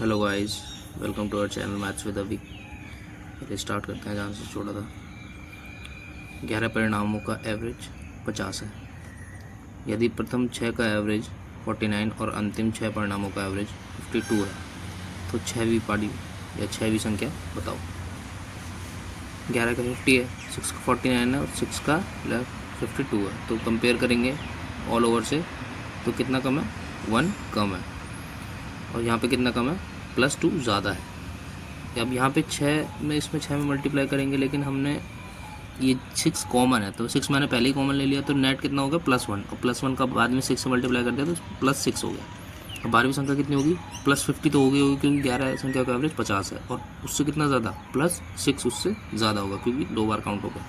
Hello guys, welcome to our channel maths with Abhi. पहले start करते हैं जहाँ से छोड़ा था। 11 परिणामों का एवरेज 50 है। यदि प्रथम 6 का एवरेज 49 और अंतिम 6 परिणामों का एवरेज 52 है तो 6वीं पारी या 6वीं संख्या बताओ। 11 का 50 है, 6 का 49 है और 6 का 52 है, तो कंपेयर करेंगे ऑल ओवर से तो कितना कम है, 1 कम है। और यहाँ पे कितना कम है, +2 ज़्यादा है। अब यहाँ पे 6 में, इसमें 6 में मल्टीप्लाई करेंगे, लेकिन हमने ये 6 कॉमन है तो 6 मैंने पहले ही कॉमन ले लिया, तो नेट कितना हो गया, +1। और +1 का बाद में 6 से मल्टीप्लाई कर दिया तो +6 हो गया। अब 12वीं संख्या कितनी होगी, +50 तो होगी क्योंकि 11 संख्या का एवरेज 50 है, और उससे कितना ज़्यादा, +6 उससे ज़्यादा होगा क्योंकि 2 बार काउंट होगा।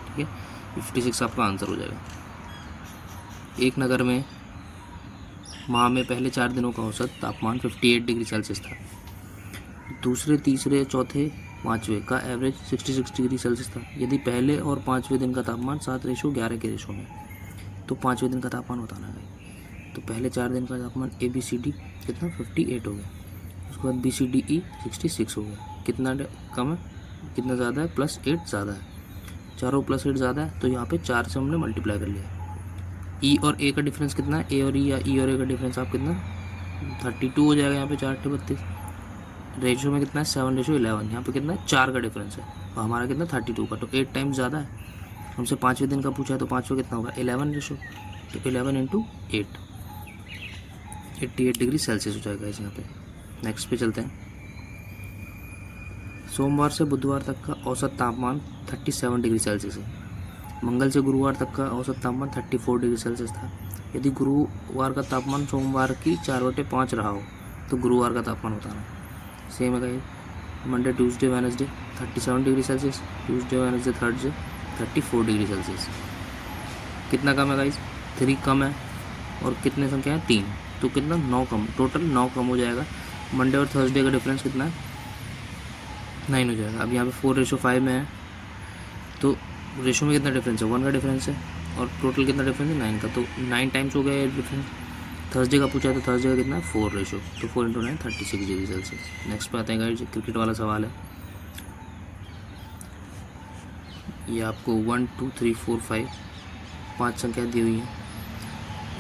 ठीक है, 56 आपका आंसर हो जाएगा। एक नगर में माह में पहले 4 दिनों का औसत तापमान 58 डिग्री सेल्सियस था। दूसरे, तीसरे, चौथे, पाँचवें का एवरेज 66 डिग्री सेल्सियस था। यदि पहले और पाँचवें दिन का तापमान 7:11 के रेशो में, तो पाँचवें दिन का तापमान बताना है। तो पहले 4 दिन का तापमान ABCD कितना, 58 हो गया। उसके बाद BCDE 66 हो गया। कितना कम है, कितना ज़्यादा है, +8 ज़्यादा है। चारों +8 ज़्यादा है, तो यहाँ पे 4 से हमने मल्टीप्लाई कर लिया। E और A का डिफरेंस कितना है, A और E या E और A का डिफरेंस आप कितना, 32 हो जाएगा। यहाँ पे 4 × 32 रेशो में कितना है, 7:11। यहाँ पे कितना है, 4 का डिफरेंस है और हमारा कितना 32 का, तो 8 टाइम्स ज़्यादा है। हमसे 5वें दिन का पूछा है तो 5वां कितना होगा, 11 रेशो, तो 11 × 8, 88 डिग्री सेल्सियस हो जाएगा इस यहाँ पे। नेक्स्ट पे चलते हैं। सोमवार से बुधवार तक का औसत तापमान 37 डिग्री सेल्सियस है। मंगल से गुरुवार तक का औसत तापमान 34 डिग्री सेल्सियस था। यदि गुरुवार का तापमान सोमवार की 4/5 रहा हो तो गुरुवार का तापमान बताना है। सेम है guys, Monday, Tuesday, Wednesday 37 degree Celsius, Tuesday, Wednesday, Thursday 34 degree Celsius. कितना कम है गाइस, 3 कम है। और कितने संख्या है, 3, तो कितना, 9 कम, टोटल 9 कम हो जाएगा। मंडे और थर्सडे का डिफरेंस कितना है, 9 हो जाएगा। अब यहाँ पे 4:5 में है, तो रेशो में कितना डिफरेंस है, 1 का डिफरेंस है, और टोटल कितना डिफरेंस है, 9 का, तो 9 टाइम्स हो गया ये डिफरेंस। थर्सडे का पूछा तो थर्सडे का कितना है, 4 रेशो, तो 4 × 9 36 डिग्री सेल्सियस। नेक्स्ट पे आते हैं गाइस, क्रिकेट वाला सवाल है। ये आपको 1 2 3 4 5 5 संख्या दी हुई है।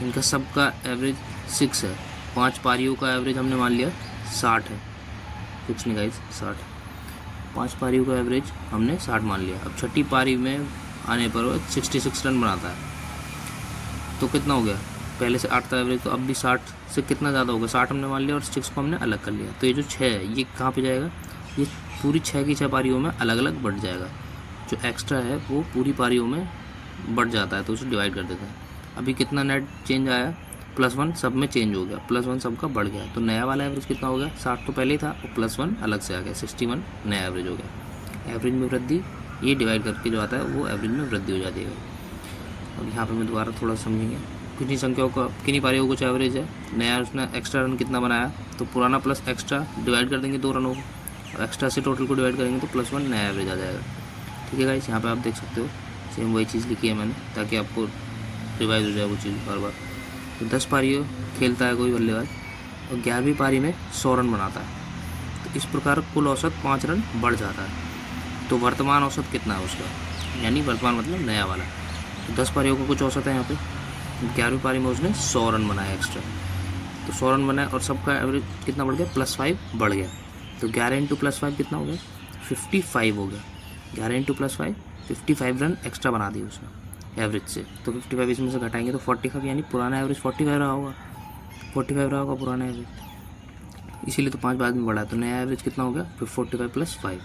इनका सबका एवरेज 6 है। 5 पारियों का एवरेज हमने मान लिया 60 है, कुछ नहीं गाइस, 60। 5 पारियों का एवरेज हमने 60 मान लिया। अब छठी पारी में आने पर वो 66 रन बनाता है, तो कितना हो गया, पहले से 8 था एवरेज, तो अब भी 60 से कितना ज़्यादा होगा, 60 हमने मान लिया और 6 को हमने अलग कर लिया। तो ये जो 6 है ये कहाँ पे जाएगा, ये पूरी 6 की 6 पारियों में अलग अलग बढ़ जाएगा। जो एक्स्ट्रा है वो पूरी पारियों में बढ़ जाता है, तो उसे डिवाइड कर देते हैं। अभी कितना नेट चेंज आया, +1 सब में चेंज हो गया, +1 सबका बढ़ गया, तो नया वाला एवरेज कितना हो गया, 60 तो पहले ही था और +1 अलग से आ गया, 61 नया एवरेज हो गया। एवरेज में वृद्धि, ये डिवाइड करके जो आता है वो एवरेज में वृद्धि हो जाती है। अब यहाँ पे मैं दोबारा थोड़ा समझेंगे, कितनी संख्याओं का, कितनी पारियों का कुछ एवरेज है, नया उसने एक्स्ट्रा रन कितना बनाया, तो पुराना प्लस एक्स्ट्रा डिवाइड कर देंगे 2 रनों को, और एक्स्ट्रा से टोटल को डिवाइड करेंगे तो +1 नया एवरेज आ जाएगा। ठीक है गाइस, यहाँ पे आप देख सकते हो सेम वही चीज़ लिखी है मैंने, ताकि आपको रिवाइज हो जाए वो चीज़ बार बार। तो 10 पारियों खेलता है कोई बल्लेबाज और 11वीं पारी में 100 रन बनाता है, तो इस प्रकार कुल औसत 5 रन बढ़ जाता है। तो वर्तमान औसत कितना है उसका, यानी वर्तमान मतलब नया वाला। तो 10 पारियों का कुछ औसत है यहाँ पे, 11वीं पारी में उसने 100 रन बनाया एक्स्ट्रा, तो 100 रन बनाया और सबका एवरेज कितना बढ़ गया, +5 बढ़ गया। तो 11 × +5 कितना हो गया, 55 हो गया। 11 × +5 55 रन एक्स्ट्रा बना दिए उसने एवरेज से, तो 55 इसमें से घटाएंगे तो 45, यानी पुराना एवरेज 45 रहा होगा, 45 रहा होगा पुराना एवरेज, इसीलिए तो 5 बाद में बढ़ा। तो नया एवरेज कितना हो गया, फिर 45 + 5।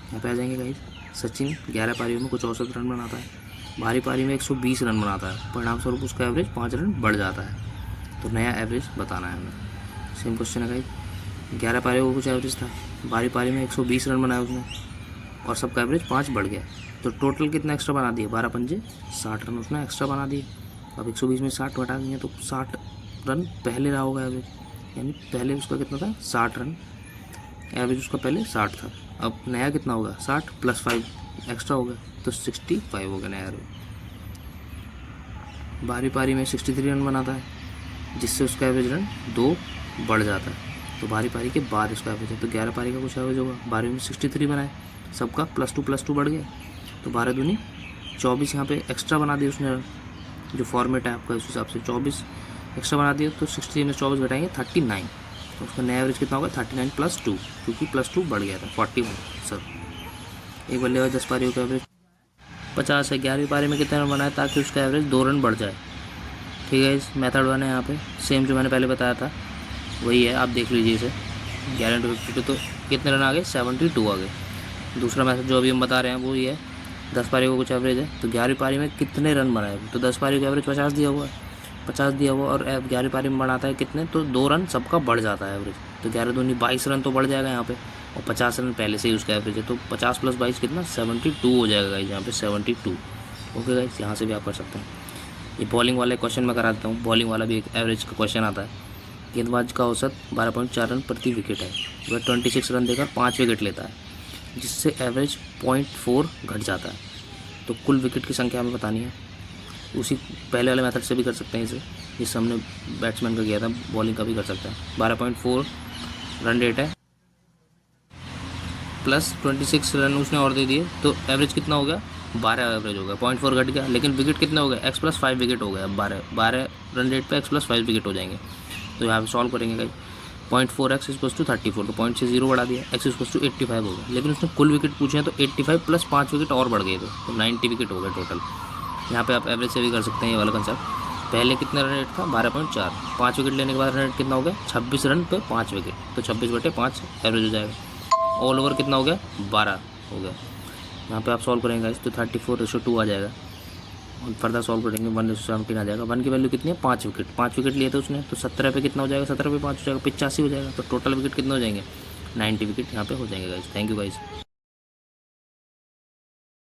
यहाँ पे आ जाएंगे गाइस, सचिन 11 पारियों में कुछ औसत रन बनाता है, भारी पारी में 120 रन बनाता है, परिणाम स्वरूप उसका एवरेज 5 रन बढ़ जाता है, तो नया एवरेज बताना है हमें। सेम क्वेश्चन है गाइस, 11 पारियों का कुछ एवरेज था, भारी पारी में 120 रन बनाया उसने और सबका एवरेज 5 बढ़ गया, तो टोटल कितना एक्स्ट्रा बना दिए, 12 पंजे 60 रन उसने एक्स्ट्रा बना दिए। अब 120 में 60 घटा देंगे तो 60 रन पहले रहा होगा एवरेज, यानी पहले उसका कितना था, 60 रन एवरेज उसका पहले 60 था। अब नया कितना होगा, 60 + 5 एक्स्ट्रा हो गया, तो 65 हो गया नया एवरेज। भारी पारी में 63 रन बनाता है, जिससे उसका एवरेज रन 2 बढ़ जाता है, तो 12वीं पारी के बाद उसका एवरेज है, तो 11 पारी का कुछ एवरेज होगा। 12वीं में 63 बनाए, सबका +2 बढ़ गया, तो 12 दूनी 24 यहाँ पे एक्स्ट्रा बना दिया उसने, जो फॉर्मेट है आपका उस हिसाब से 24 एक्स्ट्रा बना दिया, तो 60 में 24 घटाएंगे 39, तो उसका नया एवरेज कितना होगा 39 + 2, क्योंकि +2 बढ़ गया था 41 सर। एक बल्लेबाज 10 पारियों का एवरेज 50 है, 11वीं पारी में कितने रन बनाए ताकि उसका एवरेज 2 रन बढ़ जाए। ठीक है, इस मेथड 1 है यहाँ पे, सेम जो मैंने पहले बताया था वही है, आप देख लीजिए इसे। 11 × 52 तो कितने रन आ गए 72 आ गए। दूसरा मैथड जो अभी हम बता रहे हैं वो ये है, 10 पारी का कुछ एवरेज है, तो 11वीं पारी में कितने रन बनाए, तो 10 पारी का एवरेज 50 दिया हुआ है, 50 दिया हुआ, और 11वीं पारी में बनाता है कितने, तो 2 रन सबका बढ़ जाता है एवरेज, तो 11 दूनी 22 रन तो बढ़ जाएगा यहाँ पे, और 50 रन पहले से ही उसका एवरेज है, तो 50 + 22 कितना 72 हो जाएगा गाइस, यहाँ पे 72। ओके गाइस, यहाँ से भी आप कर सकते हैं। ये बॉलिंग वाले क्वेश्चन मैं करा देता हूँ, बॉलिंग वाला भी एक एवरेज का क्वेश्चन आता है। गेंदबाज का औसत 12.4 रन प्रति विकेट है, वह 26 रन देकर 5 विकेट लेता है, जिससे एवरेज 0.4 घट जाता है, तो कुल विकेट की संख्या हमें बतानी है। उसी पहले वाले मेथड से भी कर सकते हैं इसे, जिससे हमने बैट्समैन का किया था, बॉलिंग का भी कर सकते हैं। 12.4 रन रेट है, प्लस 26 रन उसने और दे दिए, तो एवरेज कितना हो गया 12 एवरेज हो गया, 0.4 घट गया, लेकिन विकेट कितने हो गए x + 5 विकेट हो गए। अब 12 रन रेट पे x + 5 विकेट हो जाएंगे, तो यहाँ पे सॉल्व करेंगे गाइस। 0.4x = 34, तो पॉइंट से 0 बढ़ा दिया, x = 85 हो गया, लेकिन उसने कुल विकेट पूछे हैं तो 85 + 5 विकेट और बढ़ गए, तो 90 विकेट हो गए टोटल। यहाँ पे आप एवरेज से भी कर सकते हैं ये वाला कंसेप्ट। पहले कितना रन रेट था 12.4, 5 विकेट लेने के बाद रन रेट कितना हो गया 26 रन पे 5 विकेट, तो 26/5 एवरेज हो जाएगा। ऑल ओवर कितना हो गया 12 हो गया। यहाँ पे आप सॉल्व करेंगे तो 34:2 आ जाएगा, और फर्दर सॉल्व करेंगे 1:17 आ जाएगा। 1 की वैल्यू कितनी है 5 विकेट, 5 विकेट लिए थे उसने, तो 17 पे कितना हो जाएगा 17 पे 5 हो जाएगा 85 हो जाएगा, तो टोटल विकेट कितने हो जाएंगे 90 विकेट यहाँ पे हो जाएंगे गाइस। Thank you guys.